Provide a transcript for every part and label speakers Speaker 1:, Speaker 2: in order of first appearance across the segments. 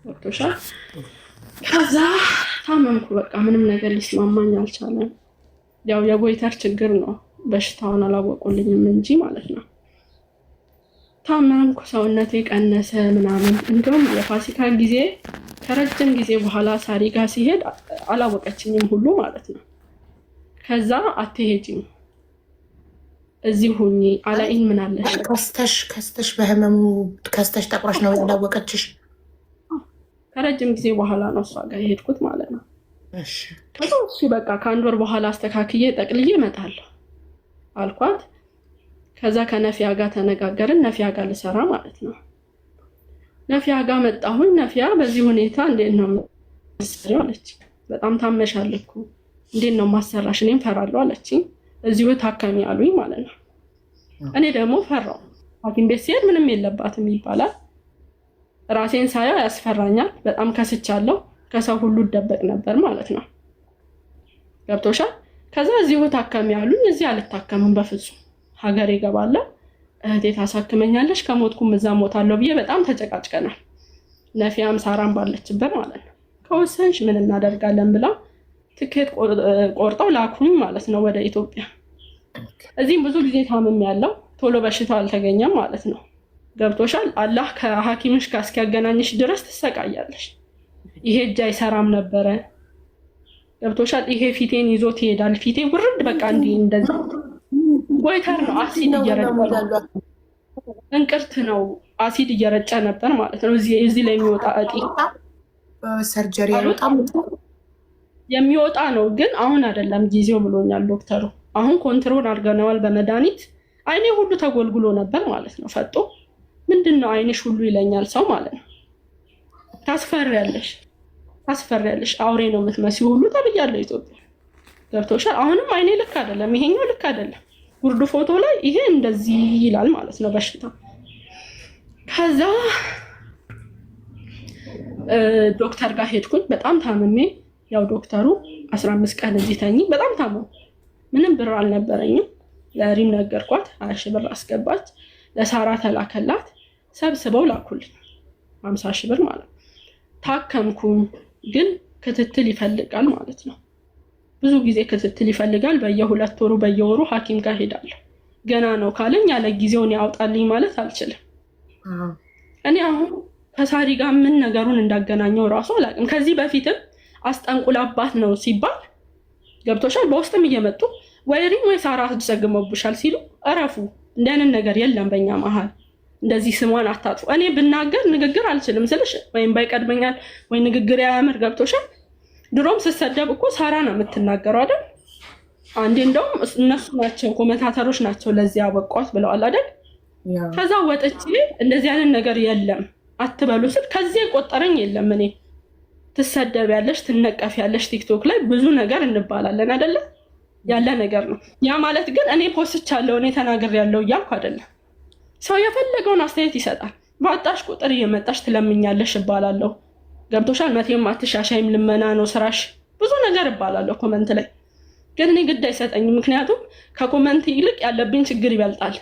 Speaker 1: ገብቶሻል። ከዛ ታመምኩ። በቃ ምንም ነገር ሊስማማኝ አልቻለም። ያው የጎይተር ችግር ነው፣ በሽታውን አላወቁልኝም እንጂ ማለት ነው። ታመምኩ፣ ሰውነቴ ቀነሰ ምናምን። እንዲሁም የፋሲካ ጊዜ ከረጅም ጊዜ በኋላ ሳሪ ጋር ሲሄድ አላወቀችኝም ሁሉ ማለት ነው። ከዛ አትሄጂም እዚህ ሁኚ አላይን ምን አለሽ
Speaker 2: ከስተሽ በህመሙ ከስተሽ ጠቁረሽ ነው ያላወቀችሽ?
Speaker 1: ከረጅም ጊዜ በኋላ ነው እሷ ጋር የሄድኩት ማለት ነው። ከዛ እሺ በቃ ከአንድ ወር በኋላ አስተካክዬ ጠቅልዬ እመጣለሁ አልኳት። ከዛ ከነፊያ ጋር ተነጋገርን፣ ነፊያ ጋር ልሰራ ማለት ነው። ነፊያ ጋር መጣሁኝ። ነፊያ በዚህ ሁኔታ እንዴት ነው የምትሰሪው አለች። በጣም ታመሻል እኮ እንዴት ነው ማሰራሽ? እኔም ፈራለሁ አለችኝ። እዚሁ ታከሚ አሉኝ ማለት ነው። እኔ ደግሞ ፈራው። ሐኪም ቤት ሲሄድ ምንም የለባትም ይባላል። ራሴን ሳየው ያስፈራኛል። በጣም ከስቻለሁ። ከሰው ሁሉ ደበቅ ነበር ማለት ነው። ገብቶሻል። ከዛ እዚሁ ታከሚ አሉኝ። እዚህ አልታከምም በፍጹም ሀገር እገባለሁ፣ እህቴ ታሳክመኛለሽ፣ ከሞትኩም እዛ ሞታለሁ ብዬ በጣም ተጨቃጭቀናል። ነፊያም ሳራም ባለችበት ማለት ነው። ከወሰንሽ ምን እናደርጋለን ብላ ትኬት ቆርጠው ላኩኝ ማለት ነው ወደ ኢትዮጵያ። እዚህም ብዙ ጊዜ ታምም ያለው ቶሎ በሽታው አልተገኘም ማለት ነው። ገብቶሻል። አላህ ከሐኪምሽ ጋር እስኪያገናኝሽ ድረስ ትሰቃያለሽ። ይሄ እጅ አይሰራም ነበረ። ገብቶሻል። ይሄ ፊቴን ይዞት ይሄዳል። ፊቴ ውርድ በቃ እንዲህ እንደዚህ ጎይተር ነው አሲድ እየረጨ እንቅርት ነው አሲድ እየረጨ ነበር ማለት ነው። እዚህ ላይ የሚወጣ እጢ
Speaker 2: ሰርጀሪ በጣም
Speaker 1: የሚወጣ ነው፣ ግን አሁን አይደለም ጊዜው ብሎኛል ዶክተሩ። አሁን ኮንትሮል አድርገነዋል በመድኃኒት። አይኔ ሁሉ ተጎልጉሎ ነበር ማለት ነው። ፈጦ ምንድነው አይንሽ ሁሉ ይለኛል ሰው ማለት ነው። ታስፈሪያለሽ፣ አውሬ ነው የምትመስዪው ሁሉ ተብያለሁ ኢትዮጵያ። ገብቶሻል። አሁንም አይኔ ልክ አይደለም፣ ይሄኛው ልክ አይደለም። ጉርድ ፎቶ ላይ ይሄ እንደዚህ ይላል ማለት ነው በሽታ። ከዛ ዶክተር ጋር ሄድኩኝ። በጣም ታምሜ ያው ዶክተሩ 15 ቀን እዚህ ተኝ። በጣም ታመው ምንም ብር አልነበረኝም። ለሪም ነገርኳት፣ 20 ሺህ ብር አስገባች። ለሳራ ተላከላት፣ ሰብስበው ላኩልኝ 50 ሺህ ብር ማለት ነው። ታከምኩኝ፣ ግን ክትትል ይፈልጋል ማለት ነው። ብዙ ጊዜ ክትትል ይፈልጋል። በየሁለት ወሩ በየወሩ ሐኪም ጋር ሄዳለሁ። ገና ነው ካለኝ ያለ ጊዜውን ያውጣልኝ ማለት አልችልም። እኔ አሁን ከሳሪ ጋር ምን ነገሩን እንዳገናኘው እራሱ አላውቅም። ከዚህ በፊትም አስጠንቁላባት ነው ሲባል ገብቶሻል። በውስጥም እየመጡ ወይ ሪም ወይ ሳራ አስደግመውብሻል ሲሉ እረፉ፣ እንደንን ነገር የለም በእኛ መሀል፣ እንደዚህ ስሟን አታጥፉ። እኔ ብናገር ንግግር አልችልም ስልሽ ወይም ባይቀድመኛል ወይ ንግግር ያምር። ገብቶሻል። ድሮም ስሰደብ እኮ ሳራ ነው የምትናገረው አይደል? አንዴ እንደውም እነሱ ናቸው ኮሜንታተሮች ናቸው ለዚህ ያበቋት ብለዋል አይደል? ከዛ ወጥቼ እንደዚህ አይነት ነገር የለም አትበሉ ስል ከዚህ የቆጠረኝ የለም። እኔ ትሰደቢያለሽ፣ ትነቀፊያለሽ፣ ቲክቶክ ላይ ብዙ ነገር እንባላለን አይደለ? ያለ ነገር ነው። ያ ማለት ግን እኔ ፖስቻለሁ እኔ ተናግሬያለሁ እያልኩ አይደለም። ሰው የፈለገውን አስተያየት ይሰጣል። ባጣሽ ቁጥር እየመጣሽ ትለምኛለሽ እባላለሁ። ገብቶሻል። መቼም አትሻሻይም፣ ልመና ነው ስራሽ፣ ብዙ ነገር እባላለሁ ኮመንት ላይ። ግን እኔ ግድ አይሰጠኝም፣ ምክንያቱም ከኮመንት ይልቅ ያለብኝ ችግር ይበልጣል።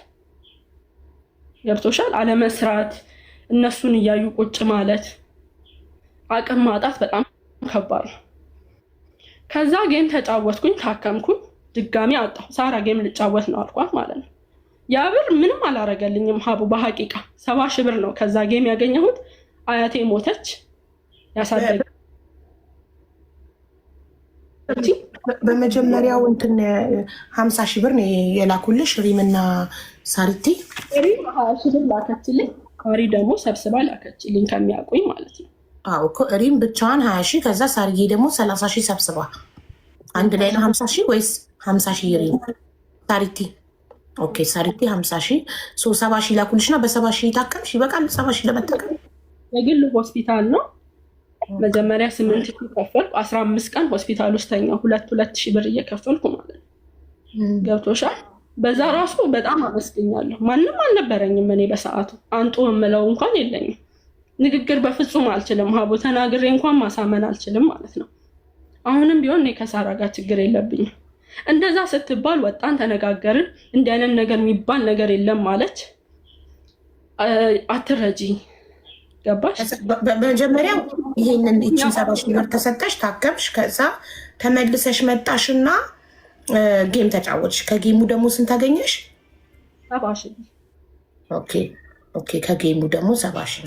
Speaker 1: ገብቶሻል። አለመስራት፣ እነሱን እያዩ ቁጭ ማለት፣ አቅም ማጣት በጣም ከባድ ነው። ከዛ ጌም ተጫወትኩኝ፣ ታከምኩኝ፣ ድጋሚ አጣሁ። ሳራ ጌም ልጫወት ነው አልኳት ማለት ነው። ያ ብር ምንም አላረገልኝም ሀቡ። በሐቂቃ 70 ሺህ ብር ነው ከዛ ጌም ያገኘሁት። አያቴ ሞተች። ያሳደገ
Speaker 2: በመጀመሪያው እንትን 50 ሺህ ብር ነው የላኩልሽ ሪምና ሳሪቲ።
Speaker 1: ሪም 20 ሺህ ብር ላከችልኝ፣ ካሪ ደግሞ ሰብስባ ላከችልኝ ከሚያውቁኝ ማለት ነው።
Speaker 2: አዎ እኮ ሪም ብቻዋን 20 ሺህ ከዛ ሳርዬ ደግሞ 30 ሺህ ሰብስባ አንድ ላይ ነው 50 ሺህ ወይስ 50 ሺህ ሪም ሳሪቲ? ኦኬ ሳሪቲ 50 ሺህ 70 ሺህ ላኩልሽና በ70 ሺህ ታከምሽ። ይበቃል 70 ሺህ ለመታከም።
Speaker 1: የግል ሆስፒታል ነው። መጀመሪያ 8 ሺህ ከፈልኩ፣ 15 ቀን ሆስፒታል ውስጥ ተኛሁ። 2 ሺህ ብር እየከፈልኩ ማለት ነው። ገብቶሻል። በዛ ራሱ በጣም አመስግኛለሁ። ማንም አልነበረኝም እኔ በሰዓቱ አንጡ የምለው እንኳን የለኝም። ንግግር በፍጹም አልችልም ሀቡ፣ ተናግሬ እንኳን ማሳመን አልችልም ማለት ነው። አሁንም ቢሆን እኔ ከሳራ ጋር ችግር የለብኝም። እንደዛ ስትባል ወጣን፣ ተነጋገርን። እንዲህ አይነት ነገር የሚባል ነገር የለም ማለች። አትረጂ ገባሽ?
Speaker 2: በመጀመሪያው ይሄንን ይችን 70 ሺህ ብር ተሰጠሽ፣ ታከምሽ፣ ከዛ ተመልሰሽ መጣሽና ጌም ተጫወትሽ። ከጌሙ ደግሞ ስንት አገኘሽ?
Speaker 1: 70 ሺህ።
Speaker 2: ኦኬ ከጌሙ ደግሞ 70 ሺህ።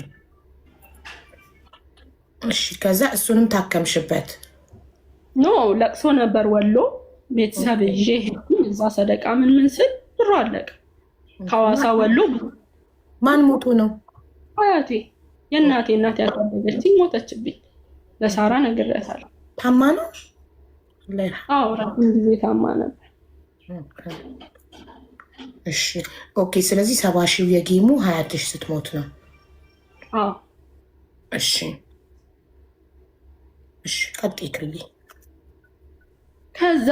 Speaker 2: እሺ ከዛ እሱንም ታከምሽበት?
Speaker 1: ኖ ለቅሶ ነበር ወሎ ቤተሰብ ይዤ ሄድኩኝ። እዛ ሰደቃ ምን ስል ብሩ አለቀ። ከሐዋሳ ወሎ።
Speaker 2: ማን ሞቶ ነው?
Speaker 1: አያቴ፣ የእናቴ እናት ያሳደገችኝ ሞተችብኝ። ለሳራ ነግሬያታለሁ።
Speaker 2: ታማ ነው?
Speaker 1: አዎ ረጅም ጊዜ ታማ ነበር።
Speaker 2: እሺ ኦኬ። ስለዚህ 70 ሺህ የጌሙ 20 ሺህ ስትሞት ነው?
Speaker 1: አዎ።
Speaker 2: እሺ ቀጥይ ክልዬ።
Speaker 1: ከዛ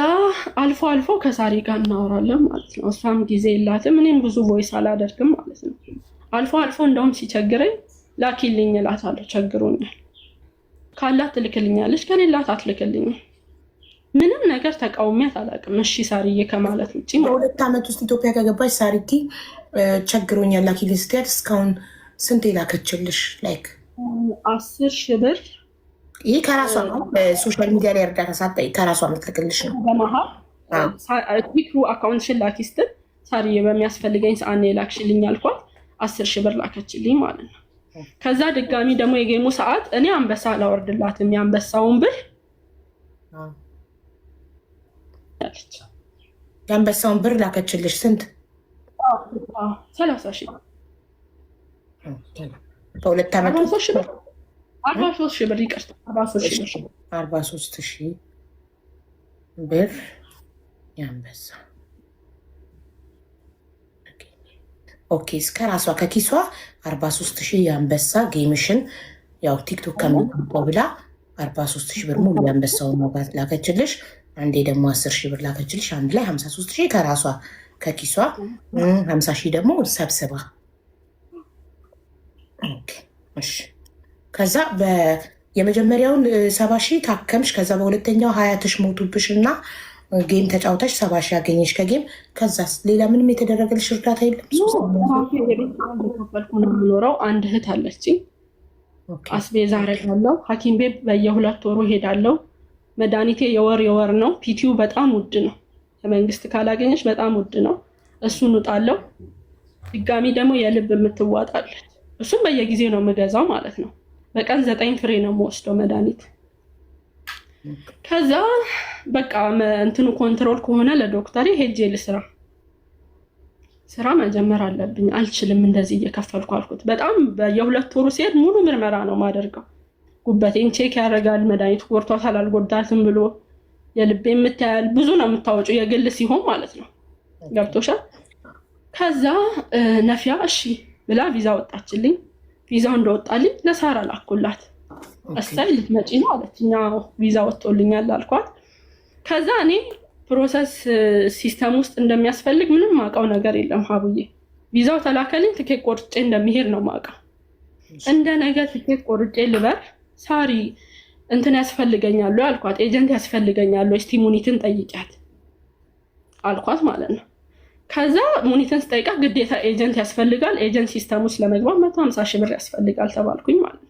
Speaker 1: አልፎ አልፎ ከሳሪ ጋር እናወራለን ማለት ነው። እሷም ጊዜ የላትም፣ እኔም ብዙ ቮይስ አላደርግም ማለት ነው። አልፎ አልፎ እንደውም ሲቸግረኝ ላኪልኝ እላታለሁ። ቸግሮኛል ካላት ትልክልኛለች፣ ከሌላት አትልክልኝም። ምንም ነገር ተቃውሚያት አላውቅም። እሺ ሳሪዬ ከማለት ውጭ።
Speaker 2: በ2 ዓመት ውስጥ ኢትዮጵያ ከገባች ሳሪቲ ቸግሮኛል ላኪልኝ ስትያት እስካሁን ስንት የላከችልሽ? ላይክ
Speaker 1: 10 ሺህ ብር።
Speaker 2: ይህ ከራሷ ነው? ሶሻል ሚዲያ ላይ እርዳታ ሳትጠይቅ ከራሷ የምትልክልሽ ነው?
Speaker 1: በመሀል ቲክሩ አካውንትሽን ላኪ ስትል ሳሪዬ በሚያስፈልገኝ ሰዓት የላክሽልኝ አልኳት። 10 ሺህ ብር ላከችልኝ ማለት ነው። ከዛ ድጋሚ ደግሞ የጌሙ ሰዓት እኔ አንበሳ አላወርድላትም የአንበሳውን ብር ያለች።
Speaker 2: የአንበሳውን ብር ላከችልሽ ስንት?
Speaker 1: 30 ሺህ።
Speaker 2: በ2 ዓመት
Speaker 1: 43 ሺህ ብር ይቅርታ፣
Speaker 2: 43 ሺህ ብር የአንበሳ። ኦኬ እስከ ራሷ ከኪሷ 43 ሺህ የአንበሳ ጌምሽን ያው ቲክቶክ ከምትቆ ብላ 43 ሺህ ብር ሙሉ የአንበሳውን መውጋት ላከችልሽ። አንዴ ደግሞ 10 ሺህ ብር ላከችልሽ። አንድ ላይ 53 ሺህ ከራሷ ከኪሷ 50 ሺህ ደግሞ ሰብስባ። እሺ ከዛ የመጀመሪያውን 70 ሺህ ታከምሽ። ከዛ በሁለተኛው 20 ሺህ ሞቱብሽ እና ጌም ተጫውተሽ 70 ሺህ ያገኘሽ ከጌም። ከዛስ ሌላ ምንም የተደረገልሽ እርዳታ የለም?
Speaker 1: ከፈልኩ ነው የምኖረው። አንድ እህት አለችኝ። አስቤዛ አደርጋለሁ። ሐኪም ቤት በየ2 ወሩ ሄዳለሁ። መድኃኒቴ የወር ነው። ፒቲዩ በጣም ውድ ነው። ከመንግስት ካላገኘሽ በጣም ውድ ነው። እሱን ውጣለሁ። ድጋሚ ደግሞ የልብ የምትዋጣለች። እሱም በየጊዜው ነው የምገዛው ማለት ነው። በቀን 9 ፍሬ ነው የምወስደው መድኃኒት። ከዛ በቃ እንትኑ ኮንትሮል ከሆነ ለዶክተሬ ሄጄ ስራ መጀመር አለብኝ። አልችልም እንደዚህ እየከፈልኩ አልኩት። በጣም በየ2 ወሩ ሲሄድ ሙሉ ምርመራ ነው ማደርገው። ጉበቴን ቼክ ያደርጋል። መድኃኒቱ ጎድቷታል አልጎዳትም ብሎ የልቤ የምታያል ብዙ ነው የምታወጪው፣ የግል ሲሆን ማለት ነው። ገብቶሻል? ከዛ ነፊያ እሺ ብላ ቪዛ ወጣችልኝ። ቪዛው እንደወጣልኝ ለሳራ ላኩላት። እሰይ ልትመጪ ነው አለችኝ። ቪዛ ወጥቶልኛል አልኳት። ከዛ እኔ ፕሮሰስ ሲስተም ውስጥ እንደሚያስፈልግ ምንም ማውቀው ነገር የለም ሀቡዬ። ቪዛው ተላከልኝ። ትኬት ቆርጬ እንደሚሄድ ነው ማውቀው። እንደ ነገ ትኬት ቆርጬ ልበር ሳሪ እንትን ያስፈልገኛሉ አልኳት። ኤጀንት ያስፈልገኛሉ፣ እስቲ ሙኒትን ጠይቂያት አልኳት ማለት ነው። ከዛ ሙኒትን ስጠይቃት ግዴታ ኤጀንት ያስፈልጋል፣ ኤጀንት ሲስተም ውስጥ ለመግባት 150 ሺህ ብር ያስፈልጋል ተባልኩኝ ማለት ነው።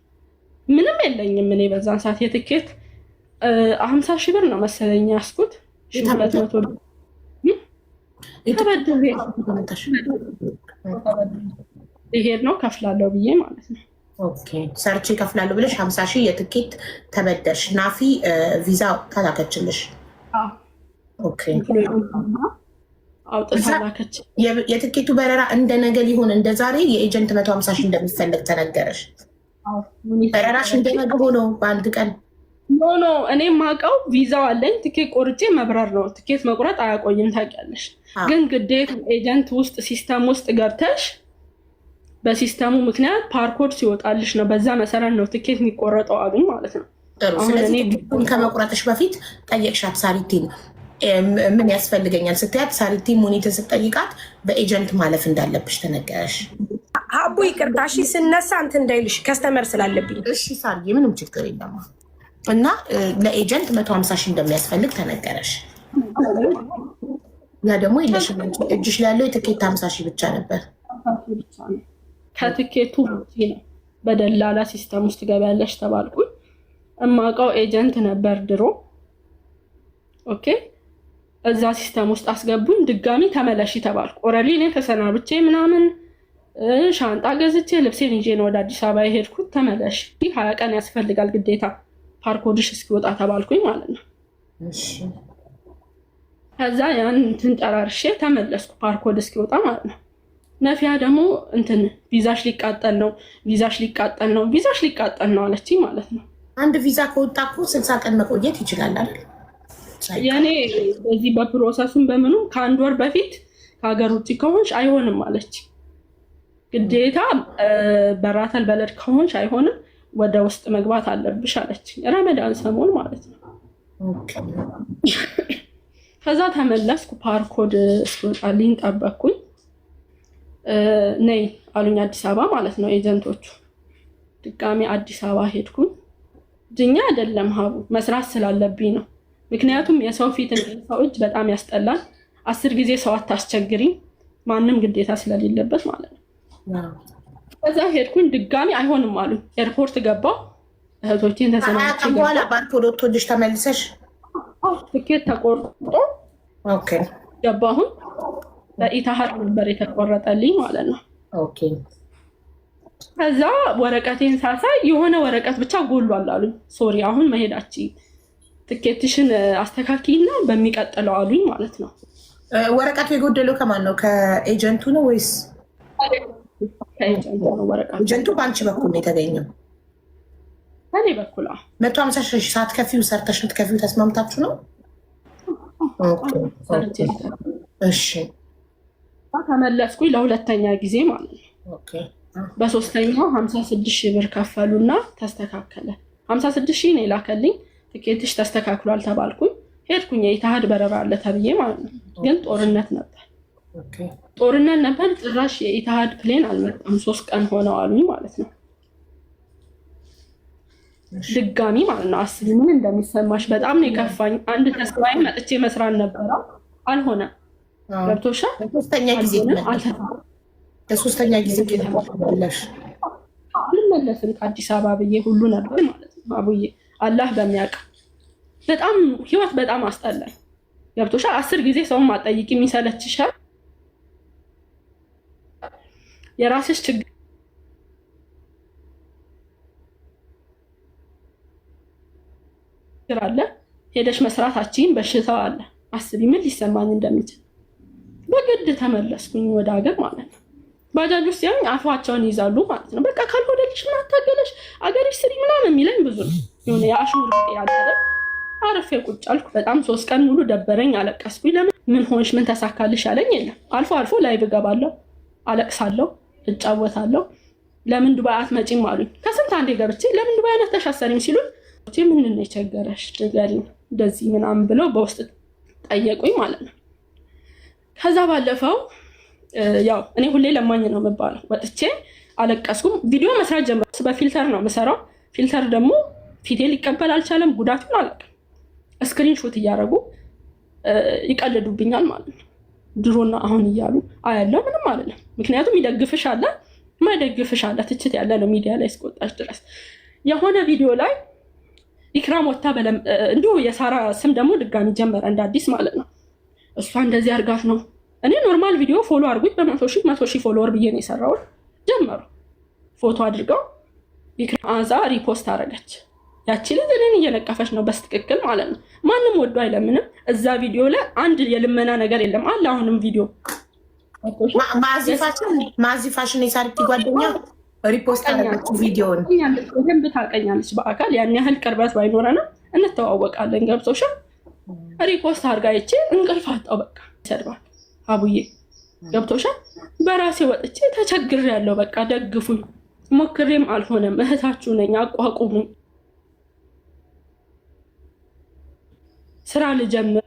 Speaker 1: ምንም የለኝም እኔ በዛን ሰዓት። የትኬት 50 ሺህ ብር ነው መሰለኝ ያስኩት። 200 ብር ይሄድ ነው ከፍላለሁ ብዬ ማለት ነው።
Speaker 2: ኦኬ ሰርቼ ከፍላለሁ ብለሽ 50 ሺህ የትኬት ተበደርሽ። ናፊ ቪዛ ታላከችልሽ? ኦኬ
Speaker 1: አውጥታላከች።
Speaker 2: የትኬቱ በረራ እንደ ነገ ሊሆን እንደ ዛሬ የኤጀንት 150 ሺህ እንደሚፈልግ ተነገረሽ? በረራሽ እንደ ነገ ሆኖ በአንድ ቀን?
Speaker 1: ኖ እኔ ማውቀው ቪዛው አለኝ፣ ትኬት ቆርጬ መብረር ነው። ትኬት መቁረጥ አያቆይም ታውቂያለሽ። ግን ግዴታ ኤጀንት ውስጥ ሲስተም ውስጥ ገብተሽ በሲስተሙ ምክንያት ፓርኮድ ሲወጣልሽ ነው። በዛ መሰረት ነው ትኬት የሚቆረጠው አሉኝ ማለት ነው።
Speaker 2: ስለዚህ ከመቁረጥሽ በፊት ጠየቅሻት ሳሪቲን ምን ያስፈልገኛል ስትያት፣ ሳሪቲ ሙኒትን ስትጠይቃት በኤጀንት ማለፍ እንዳለብሽ ተነገረሽ?
Speaker 3: አቡ ይቅርታ እሺ፣ ስነሳ እንትን እንዳይልሽ ከስተመር ስላለብኝ።
Speaker 2: እሺ ሳርዬ ምንም ችግር የለም። እና ለኤጀንት 150 ሺህ እንደሚያስፈልግ ተነገረሽ። ያ ደግሞ የለሽም እጅሽ ላይ ያለው የትኬት 50 ሺህ ብቻ ነበር።
Speaker 1: ከትኬቱ ነው በደላላ ሲስተም ውስጥ ገበያለሽ ተባልኩኝ። እማውቀው ኤጀንት ነበር ድሮ። ኦኬ እዛ ሲስተም ውስጥ አስገቡኝ። ድጋሚ ተመለሺ ተባልኩ። ኦልሬዲ እኔ ተሰናብቼ ምናምን ሻንጣ ገዝቼ ልብሴን ይዤ ነው ወደ አዲስ አበባ የሄድኩት። ተመለሺ 20 ቀን ያስፈልጋል ግዴታ ፓርኮድሽ እስኪወጣ ተባልኩኝ ማለት ነው። ከዛ ያን እንትን ጨራርሼ ተመለስኩ ፓርኮድ እስኪወጣ ማለት ነው። ነፊያ ደግሞ እንትን ቪዛሽ ሊቃጠል ነው አለችኝ ማለት ነው።
Speaker 2: አንድ ቪዛ ከወጣ እኮ 60 ቀን መቆየት ይችላል አይደል?
Speaker 1: የኔ በዚህ በፕሮሰሱም በምኑም ከ1 ወር በፊት ከሀገር ውጭ ከሆንሽ አይሆንም አለች። ግዴታ በራተል በለድ ከሆንሽ አይሆንም፣ ወደ ውስጥ መግባት አለብሽ አለች። ረመዳን ሰሞን ማለት ነው። ከዛ ተመለስኩ። ፓርኮድ እስኪወጣልኝ ጠበቅኩኝ። ነይ አሉኝ አዲስ አበባ ማለት ነው ኤጀንቶቹ። ድጋሚ አዲስ አበባ ሄድኩኝ። ድኛ አይደለም ሀቡ መስራት ስላለብኝ ነው። ምክንያቱም የሰው ፊት ሰው እጅ በጣም ያስጠላል። 10 ጊዜ ሰው አታስቸግሪ፣ ማንም ግዴታ ስለሌለበት ማለት ነው። ከዛ ሄድኩኝ። ድጋሚ አይሆንም አሉኝ። ኤርፖርት ገባሁ። እህቶቼን ተሰናብቼ
Speaker 2: በኋላ ፓርኮድ ወጥቶልሽ ተመልሰሽ
Speaker 1: ትኬት ተቆርጦ ገባሁኝ። በኢታሃድ ነበር የተቆረጠልኝ ማለት ነው። ከዛ ወረቀቴን ሳሳይ የሆነ ወረቀት ብቻ ጎሏል አሉኝ። ሶሪ አሁን መሄዳችን ትኬትሽን አስተካኪና በሚቀጥለው አሉኝ ማለት ነው።
Speaker 2: ወረቀቱ የጎደለው ከማን ነው? ከኤጀንቱ ነው ወይስ?
Speaker 1: ከኤጀንቱ ነው ወረቀቱ።
Speaker 2: ኤጀንቱ በአንቺ በኩል ነው የተገኘው?
Speaker 1: ከኔ በኩል
Speaker 2: 150 ሺህ ሳትከፊው ሰርተሽ ልትከፊው ተስማምታችሁ ነው? እሺ
Speaker 1: ተመለስኩኝ ለሁለተኛ ጊዜ ማለት ነው። በሶስተኛው 56 ሺህ ብር ከፈሉና ተስተካከለ። 56 ሺህ ነው የላከልኝ። ትኬትሽ ተስተካክሏል ተባልኩኝ። ሄድኩኝ። የኢትሃድ በረራ አለ ተብዬ ማለት ነው። ግን ጦርነት ነበር። ጭራሽ የኢትሃድ ፕሌን አልመጣም። 3 ቀን ሆነው አሉኝ ማለት ነው። ድጋሚ ማለት ነው። አስቢ ምን እንደሚሰማሽ። በጣም ነው የከፋኝ። አንድ ተስፋዬ መጥቼ መስራት ነበረ፣ አልሆነ። ገብቶሻል?
Speaker 2: ለሶስተኛ ጊዜ
Speaker 1: አልመለስም ከአዲስ አበባ ብዬ ሁሉ ነበር ማለት ነው። አቡዬ አላህ በሚያውቅ በጣም ህይወት በጣም አስጠላኝ። ገብቶሻል? 10 ጊዜ ሰውን ማጠይቅ የሚሰለችሻል። የራስሽ ችግር አለ፣ ሄደሽ መስራታችን በሽታው አለ። አስቢ ምን ሊሰማኝ እንደሚችል። በግድ ተመለስኩኝ ወደ ሀገር ማለት ነው። ባጃጅ ውስጥ ያኝ አፋቸውን ይዛሉ ማለት ነው። በቃ ካልሆነልሽ ምን አታገለሽ አገርሽ ስሪ ምናምን የሚለኝ ብዙ ነው። የሆነ የአሽሙር ብጤ ያደረ አረፌ ቁጭ አልኩ። በጣም 3 ቀን ሙሉ ደበረኝ፣ አለቀስኩኝ። ለምን ምን ሆንሽ ምን ተሳካልሽ አለኝ የለም። አልፎ አልፎ ላይቭ እገባለሁ፣ አለቅሳለሁ፣ እጫወታለሁ። ለምን ዱባይ አትመጪም አሉኝ። ከስንት አንዴ ገብቼ ለምን ዱባይ አነስተሽ አሰሪም ሲሉኝ ምን ነው የቸገረሽ ንገሪኝ እንደዚህ ምናምን ብለው በውስጥ ጠየቁኝ ማለት ነው። ከዛ ባለፈው ያው እኔ ሁሌ ለማኝ ነው የምባለው። ወጥቼ አለቀስኩም። ቪዲዮ መስራት ጀመርኩ። በፊልተር ነው የምሰራው። ፊልተር ደግሞ ፊቴ ሊቀበል አልቻለም። ጉዳቱን አላውቅም። ስክሪንሾት እያደረጉ ይቀልዱብኛል ማለት ነው። ድሮና አሁን እያሉ አያለው ምንም አይደለም። ምክንያቱም ይደግፍሽ አለ ማይደግፍሽ አለ። ትችት ያለ ነው ሚዲያ ላይ እስከወጣች ድረስ። የሆነ ቪዲዮ ላይ ኢክራም ወታ እንዲሁ የሳራ ስም ደግሞ ድጋሚ ጀመረ እንደ አዲስ ማለት ነው። እሷ እንደዚህ አርጋት ነው። እኔ ኖርማል ቪዲዮ ፎሎ አድርጉኝ በ100 ሺህ ፎሎወር ብዬ ነው የሰራሁት። ጀመሩ ፎቶ አድርገው ኢክራም አዛ ሪፖስት አረገች። ያቺ ልጅ እኔን እየነቀፈች ነው በስትክክል ማለት ነው። ማንም ወዶ አይለምንም። እዛ ቪዲዮ ላይ አንድ የልመና ነገር የለም አለ። አሁንም ቪዲዮ
Speaker 2: ማዚፋሽን የሳርኪ ጓደኛ ሪፖስት አደረገችው ቪዲዮውን።
Speaker 1: በደንብ ታውቀኛለች በአካል ያን ያህል ቅርበት ባይኖረንም እንተዋወቃለን። ገብቶሻል? ሪፖስት አድርጋ ይቼ እንቅልፍ አጣው። በቃ ይሰድባል አቡዬ። ገብቶሻል? በራሴ ወጥቼ ተቸግሬያለሁ። በቃ ደግፉኝ። ሞክሬም አልሆነም። እህታችሁ ነኝ፣ አቋቁሙኝ። ስራ ልጀምር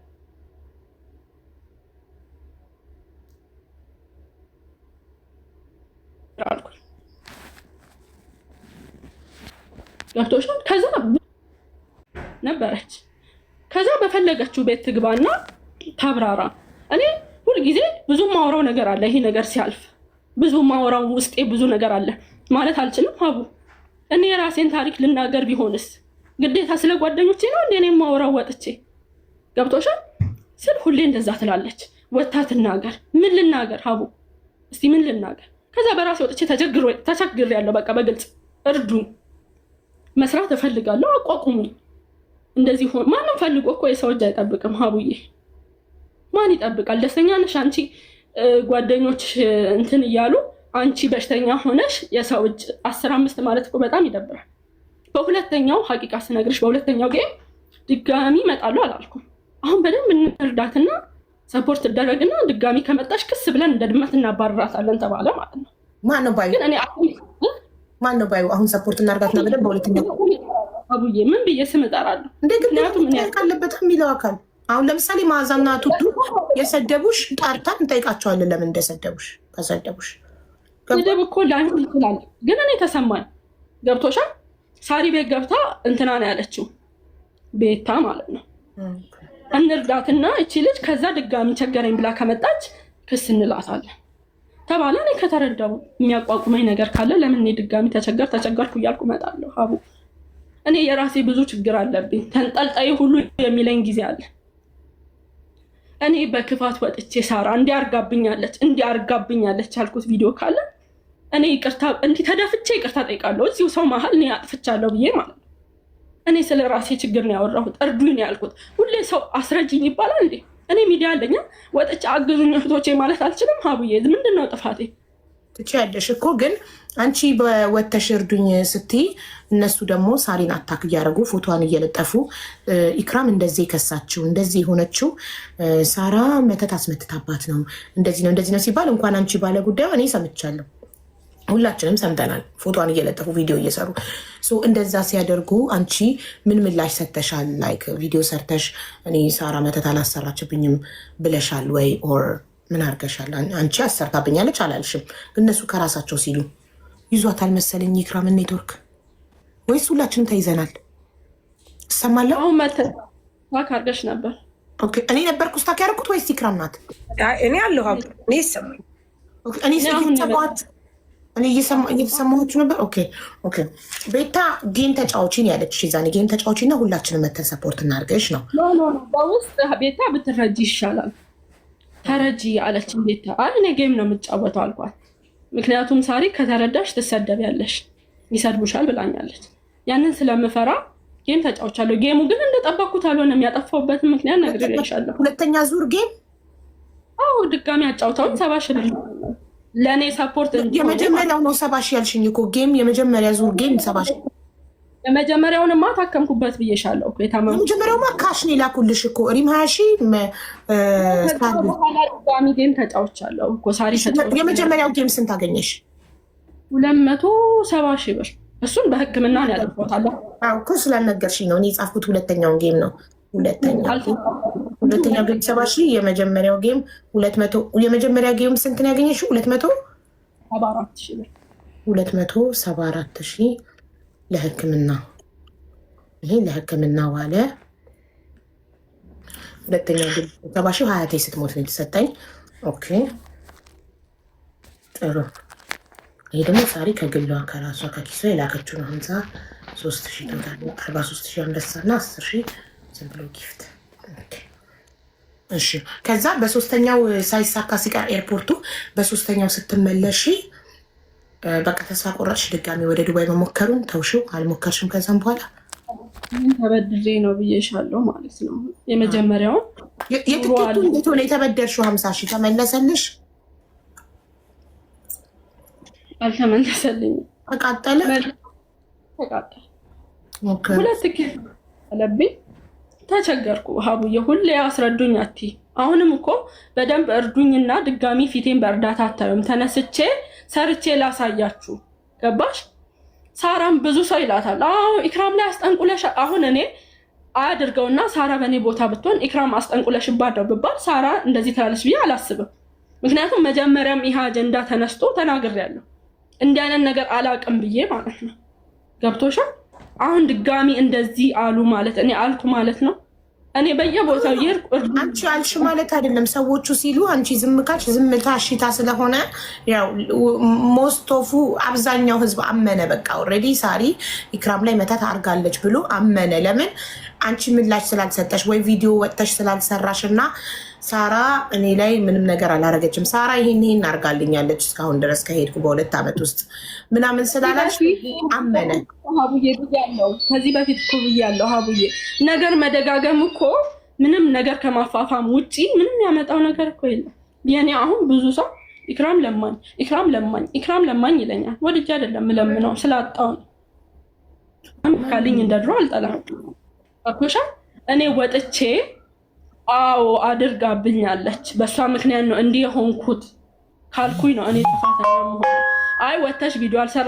Speaker 1: አልኩኝ። ገብቶሻል? ከዛ ነበረች። ከዛ በፈለገችው ቤት ትግባና ታብራራ። እኔ ሁልጊዜ ብዙ ማውራው ነገር አለ። ይሄ ነገር ሲያልፍ ብዙ ማውራው ውስጤ ብዙ ነገር አለ ማለት አልችልም። አቡ እኔ የራሴን ታሪክ ልናገር ቢሆንስ ግዴታ ስለ ጓደኞቼ ነው እንዴ እኔ የማወራው ወጥቼ? ገብቶሻል ስል ሁሌ እንደዛ ትላለች። ወታ ትናገር። ምን ልናገር ሀቡ እስቲ ምን ልናገር? ከዛ በራሴ ወጥቼ ተቸግሬያለሁ። በቃ በግልጽ እርዱኝ፣ መስራት እፈልጋለሁ፣ አቋቁሙኝ። እንደዚህ ሆነ። ማንም ፈልጎ እኮ የሰው እጅ አይጠብቅም ሀቡዬ። ማን ይጠብቃል? ደስተኛ ነሽ አንቺ ጓደኞች እንትን እያሉ አንቺ በሽተኛ ሆነሽ የሰው እጅ 15 ማለት እኮ በጣም ይደብራል። በሁለተኛው ሀቂቃ ስነግርሽ በሁለተኛው ጌም ድጋሚ እመጣለሁ አላልኩም። አሁን በደንብ እንርዳትና ሰፖርት ትደረግና ድጋሚ ከመጣሽ ክስ ብለን እንደ ድመት እናባርራታለን ተባለ ማለት ነው።
Speaker 2: ማነው ባዩ?
Speaker 1: ግን እኔ
Speaker 2: ማነው ባዩ? አሁን ሰፖርት እናርጋትና በደንብ በሁለተኛው
Speaker 1: አቡዬ ምን ብዬ ስም እጠራለሁ?
Speaker 2: ምክንያቱም ካለበት የሚለው አካል አሁን ለምሳሌ መዓዛና ቱቱ የሰደቡሽ ጠርተን እንጠይቃቸዋለን ለምን እንደሰደቡሽ። ከሰደቡሽ
Speaker 1: ስድብ እኮ ላይሆን ይችላል፣ ግን እኔ ተሰማኝ። ገብቶሻል? ሳሪ ቤት ገብታ እንትና ነው ያለችው ቤታ ማለት ነው። እንርዳትና እቺ ልጅ ከዛ ድጋሚ ቸገረኝ ብላ ከመጣች ክስ እንላታለን ተባለ። እኔ ከተረዳው የሚያቋቁመኝ ነገር ካለ ለምን እኔ ድጋሚ ተቸገርኩ እያልኩ እመጣለሁ ሀቡ። እኔ የራሴ ብዙ ችግር አለብኝ። ተንጠልጣይ ሁሉ የሚለኝ ጊዜ አለ። እኔ በክፋት ወጥቼ ሳራ እንዲያርጋብኛለች ያልኩት ቪዲዮ ካለ እኔ ይቅርታ እንዲህ ተደፍቼ ይቅርታ ጠይቃለሁ። እዚሁ ሰው መሀል እኔ አጥፍቻለሁ ብዬ ማለት ነው። እኔ ስለ ራሴ ችግር ነው ያወራሁት። እርዱኝ ነው ያልኩት። ሁሌ ሰው አስረጅኝ ይባላል እንዴ? እኔ ሚዲያ አለኛ ወጥቼ አግዙኝ እህቶቼ ማለት አልችልም ሀቡዬ? ምንድን ነው ጥፋቴ?
Speaker 2: ትችያለሽ እኮ ግን አንቺ በወተሽ እርዱኝ ስትይ እነሱ ደግሞ ሳሪን አታክ እያደረጉ ፎቶዋን እየለጠፉ ኢክራም እንደዚህ የከሳችው እንደዚህ የሆነችው ሳራ መተት አስመትታባት ነው እንደዚህ ነው ሲባል እንኳን አንቺ ባለ ጉዳዩ እኔ ሰምቻለሁ። ሁላችንም ሰምተናል። ፎቶዋን እየለጠፉ ቪዲዮ እየሰሩ እንደዛ ሲያደርጉ አንቺ ምን ምላሽ ሰተሻል? ላይክ ቪዲዮ ሰርተሽ እኔ ሳራ መተት አላሰራችብኝም ብለሻል ወይ? ኦር ምን አድርገሻል? አንቺ አሰርታብኛለች አላልሽም። እነሱ ከራሳቸው ሲሉ ይዟታል መሰለኝ ኢክራምን ኔትወርክ። ወይስ ሁላችንም ተይዘናል? እሰማለሁ።
Speaker 1: አሁን መተት አድርገሽ ነበር።
Speaker 2: እኔ ነበርኩ ስታክ ያደረኩት ወይስ ኢክራም ናት?
Speaker 3: እኔ አለሁ እኔ ይሰማኝ
Speaker 2: እኔ ሰማት እኔ እየተሰማችሁ ነበር። ኦኬ ቤታ ጌም ተጫዎችን ያለች ዛኔ ጌም ተጫዎች እና ሁላችንም መተን ሰፖርት እናድርገሽ ነው።
Speaker 1: በውስጥ ቤታ ብትረጂ ይሻላል ተረጂ አለችን ቤታ። እኔ ጌም ነው የምትጫወተው አልኳት። ምክንያቱም ሳሪ ከተረዳሽ ትሰደቢያለሽ፣ ይሰድቡሻል ብላኛለች። ያንን ስለምፈራ ጌም ተጫውቻለሁ። ጌሙ ግን እንደጠበቅኩት አልሆነም። ያጠፋሁበትን ምክንያት ነግሬሻለሁ።
Speaker 2: ሁለተኛ ዙር ጌም
Speaker 1: ድጋሚ አጫውተውን 70 ሺህ ብር ለእኔ ሰፖርት
Speaker 2: የመጀመሪያው ነው 70 ሺህ ያልሽኝ እኮ ጌም የመጀመሪያ ዙር ጌም 70 ሺህ።
Speaker 1: የመጀመሪያውንማ ታከምኩበት ብዬሻለሁ እኮ የታመምኩት።
Speaker 2: የመጀመሪያውማ ካሽ ነው የላኩልሽ እኮ ሪም 20 ሺህ
Speaker 1: ድጋሚ ጌም ተጫውቻለሁ እኮ ሳሪ ተጫውቻለሁ።
Speaker 2: የመጀመሪያው ጌም ስንት አገኘሽ?
Speaker 1: 270 ሺህ ብር። እሱን በሕክምና ነው ያደርጓታለሁ
Speaker 2: እኮ ስላልነገርሽኝ ነው እኔ የጻፍኩት። ሁለተኛውን ጌም ነው ሁለተኛው ጌም 70 ሺህ የመጀመሪያው ጌም 200። የመጀመሪያ ጌም ስንት ነው ያገኘሽው?
Speaker 1: 274 ሺህ ብር።
Speaker 2: 274 ሺህ ለሕክምና። ይሄ ለሕክምና ዋለ። ሁለተኛው ጌም 70 ሺህ ሀያቴ ስትሞት ነው የተሰጠኝ። ኦኬ ጥሩ። ይሄ ደግሞ ሳሪ ከግሏ ከራሷ ከኪሷ የላከችው ነው። 53 ሺህ ቶታል 43 ሺህ አንበሳ እና 10 ሺህ ዝም ብሎ ጊፍት። እሺ ከዛ በሶስተኛው ሳይሳካ ሲቀር ኤርፖርቱ በሶስተኛው ስትመለሺ በቃ ተስፋ ቆረጥሽ? ድጋሚ ወደ ዱባይ መሞከሩን ተውሽው? አልሞከርሽም? ከዛም በኋላ
Speaker 1: ተበድሬ ነው ብዬሻለሁ ማለት ነው። የመጀመሪያው
Speaker 2: የትኬቱ እንዴት ሆነ? የተበደርሽው 50 ሺህ ተመለሰልሽ?
Speaker 1: አልተመለሰልኝም።
Speaker 2: ተቃጠለ።
Speaker 1: ሁለት ትኬት አለብኝ። ተቸገርኩ ሀቡዬ። ሁሌ አስረዱኝ አቲ። አሁንም እኮ በደንብ እርዱኝና ድጋሚ ፊቴን በእርዳታ አታዩም። ተነስቼ ሰርቼ ላሳያችሁ። ገባሽ? ሳራም ብዙ ሰው ይላታል። ኢክራም ላይ አስጠንቁለሽ። አሁን እኔ አያድርገውና ሳራ በእኔ ቦታ ብትሆን ኢክራም አስጠንቁለሽባት ነው ብባል ሳራ እንደዚህ ትላለች ብዬ አላስብም። ምክንያቱም መጀመሪያም ይህ አጀንዳ ተነስቶ ተናግሬያለሁ። እንዲህ አይነት ነገር አላውቅም ብዬ ማለት ነው። ገብቶሻል? አሁን ድጋሚ እንደዚህ አሉ ማለት እኔ አልኩ ማለት ነው። እኔ በየቦታው ይርቁ
Speaker 2: አንቺ አልሽ ማለት አይደለም። ሰዎቹ ሲሉ አንቺ ዝም ካልሽ ዝምታ እሺታ ስለሆነ ያው ሞስቶፉ አብዛኛው ህዝብ አመነ። በቃ ኦልሬዲ ሳሪ ኢክራም ላይ መተት አርጋለች ብሎ አመነ። ለምን አንቺ ምላሽ ስላልሰጠሽ ወይ ቪዲዮ ወጥተሽ ስላልሰራሽ እና ሳራ እኔ ላይ ምንም ነገር አላረገችም፣ ሳራ ይሄን አርጋልኛለች እስካሁን ድረስ ከሄድኩ በ2 ዓመት ውስጥ ምናምን ስላላሽ አመነ።
Speaker 1: ሀቡዬ ብያለሁ፣ ከዚህ በፊት እኮ ብያለሁ። ሀቡዬ ነገር መደጋገም እኮ ምንም ነገር ከማፋፋም ውጪ ምንም ያመጣው ነገር እኮ የለም። የኔ አሁን ብዙ ሰው ኢክራም ለማኝ፣ ኢክራም ለማኝ፣ ኢክራም ለማኝ ይለኛል። ወድጄ አይደለም ለምነው ስላጣው ነው። ካልኝ እንደ ድሮ አልጠላም። አኮሻ እኔ ወጥቼ አዎ አድርጋብኛለች በሷ ምክንያት ነው እንዲህ የሆንኩት ካልኩኝ ነው እኔ ጥፋተኛ የምሆነው። አይ ወተሽ ቪዲዮ አልሰራ